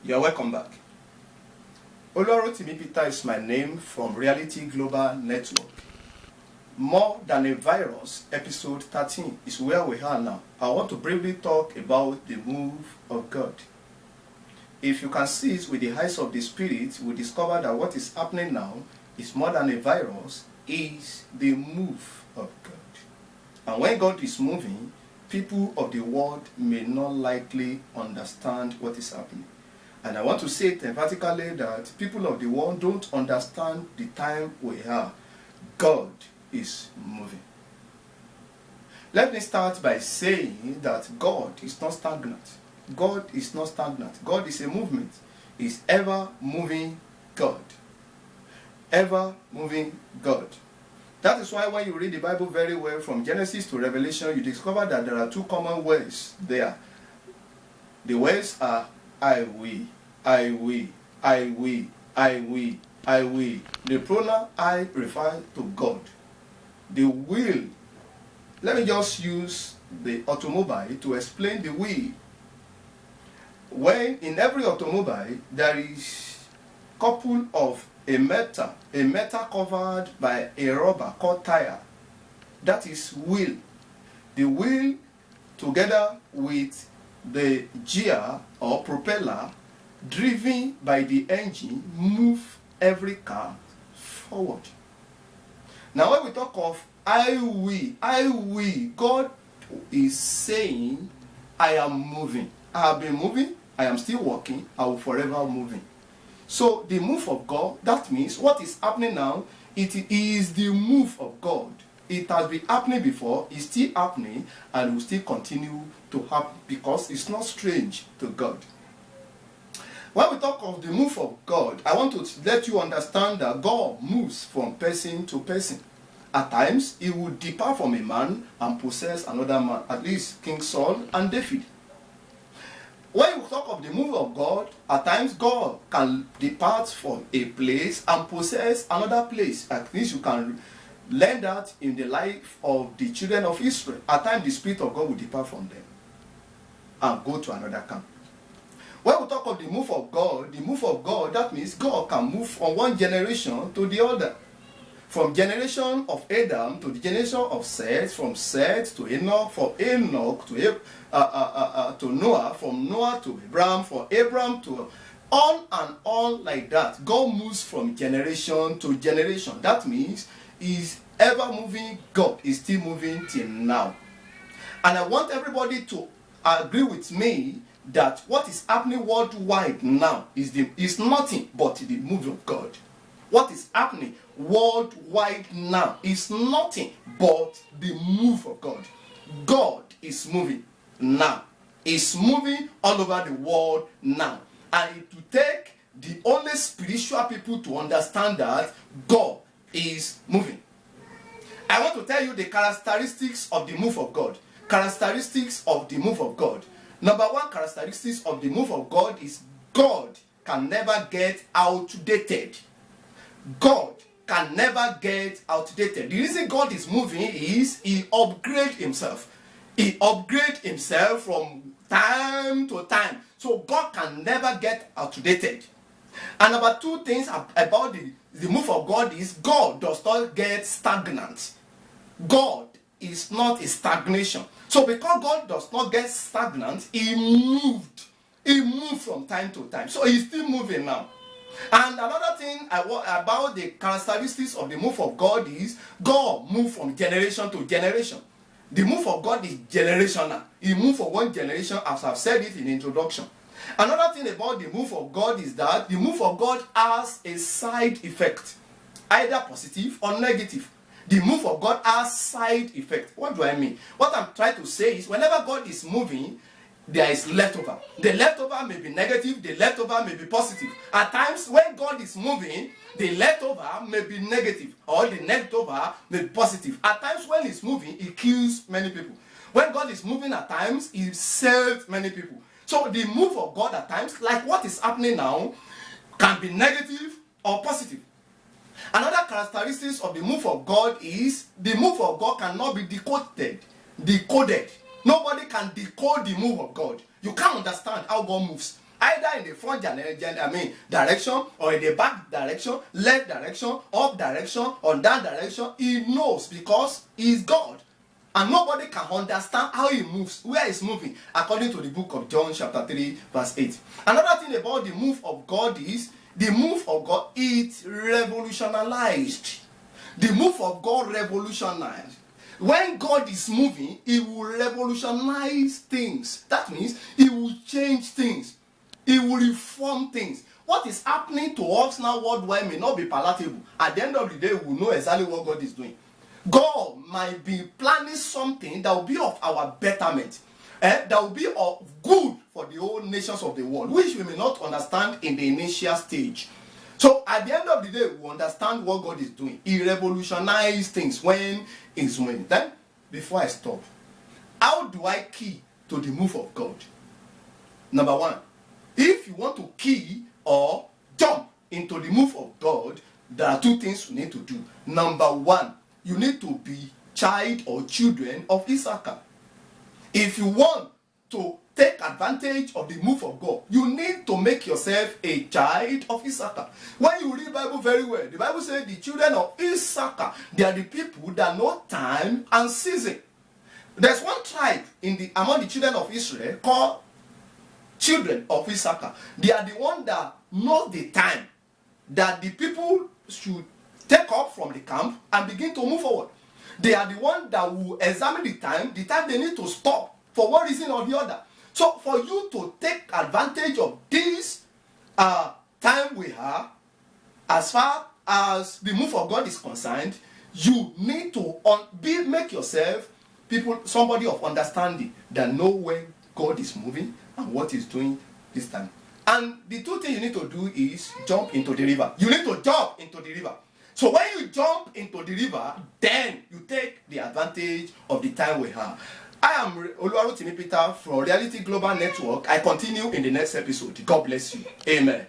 You're welcome back. Oluwarotimi is my name from Reality Global Network. More Than a Virus, episode 13 is where we are now. I want to briefly talk about the move of God. If you can see it with the eyes of the Spirit, we discover that what is happening now is more than a virus, is the move of God. And when God is moving, people of the world may not likely understand what is happening. And I want to say it emphatically that people of the world don't understand the time we are. God is moving. Let me start by saying that God is not stagnant. God is not stagnant. God is a movement. He's ever moving God. Ever moving God. That is why when you read the Bible very well from Genesis to Revelation, you discover that there are two common words there. The words are I will, I will, I will, I will, I will. The pronoun I refer to God. The will. Let me just use the automobile to explain the will. When in every automobile there is couple of a metal covered by a rubber called tire. That is wheel. The wheel together with the gear or propeller driven by the engine move every car forward. Now when we talk of I will, God is saying I am moving. I have been moving, I am still walking, I will forever moving. So the move of God, that means what is happening now, it is the move of God. It has been happening before, it's still happening, and will still continue to happen because it's not strange to God. When we talk of the move of God, I want to let you understand that God moves from person to person. At times, he will depart from a man and possess another man, at least King Saul and David. When you talk of the move of God, at times God can depart from a place and possess another place. At least you can learn that in the life of the children of Israel. At times the Spirit of God will depart from them and go to another camp. When we talk of the move of God, that means God can move from one generation to the other. From generation of Adam to the generation of Seth, from Seth to Enoch, from Enoch to Noah, from Noah to Abraham, from Abraham to on and on like that. God moves from generation to generation. That means He's ever moving. God is still moving till now. And I want everybody to agree with me that what is happening worldwide now is nothing but the move of God. What is happening worldwide now is nothing but the move of God. God is moving now. He's moving all over the world now. And it will take the only spiritual people to understand that God is moving. I want to tell you the characteristics of the move of God. Characteristics of the move of God. Number one characteristics of the move of God is God can never get outdated. God can never get outdated. The reason God is moving is He upgrades Himself. He upgrades Himself from time to time. So God can never get outdated. And number two things about the move of God is God does not get stagnant. God is not a stagnation. So because God does not get stagnant, He moved. He moved from time to time. So He's still moving now. And another thing about the characteristics of the move of God is God moves from generation to generation. The move of God is generational. He moves from one generation, as I've said it in the introduction. Another thing about the move of God is that the move of God has a side effect, either positive or negative. The move of God has side effect. What do I mean? What I'm trying to say is whenever God is moving, there is leftover. The leftover may be negative, the leftover may be positive. At times when God is moving, the leftover may be negative or the leftover may be positive. At times when He's moving, He kills many people. When God is moving at times, He saves many people. So the move of God at times, like what is happening now, can be negative or positive. Another characteristic of the move of God is the move of God cannot be decoded. Nobody can decode the move of God. You can't understand how God moves. either in the front direction, or in the back direction, left direction, up direction, or down direction. He knows because he is God. And nobody can understand how he moves, where he's moving, according to the book of John chapter 3 verse 8. Another thing about the move of God is, the move of God, it revolutionized. The move of God revolutionized. When God is moving, he will revolutionize things. That means he will change things. He will reform things. What is happening to us now worldwide may not be palatable. At the end of the day, we will know exactly what God is doing. God might be planning something that will be of our betterment, that will be of good for the whole nations of the world, which we may not understand in the initial stage. So at the end of the day, we understand what God is doing. He revolutionized things when he's winning. Then, before I stop, how do I key to the move of God? Number one, if you want to key or jump into the move of God, there are two things you need to do. Number one, you need to be child or children of Issachar. If you want to take advantage of the move of God, you need to make yourself a child of Issachar. When you read the Bible very well, the Bible says the children of Issachar, they are the people that know time and season. There's one tribe among the children of Israel called children of Issachar. They are the one that know the time that the people should take up from the camp and begin to move forward. They are the one that will examine the time they need to stop for one reason or the other. So for you to take advantage of this time we have, as far as the move of God is concerned, you need to make yourself somebody of understanding that know when God is moving and what he's doing this time. And the two things you need to do is jump into the river. You need to jump into the river. So when you jump into the river, then you take the advantage of the time we have. I am Oluwarotimi from Reality Global Network. I continue in the next episode. God bless you. Amen.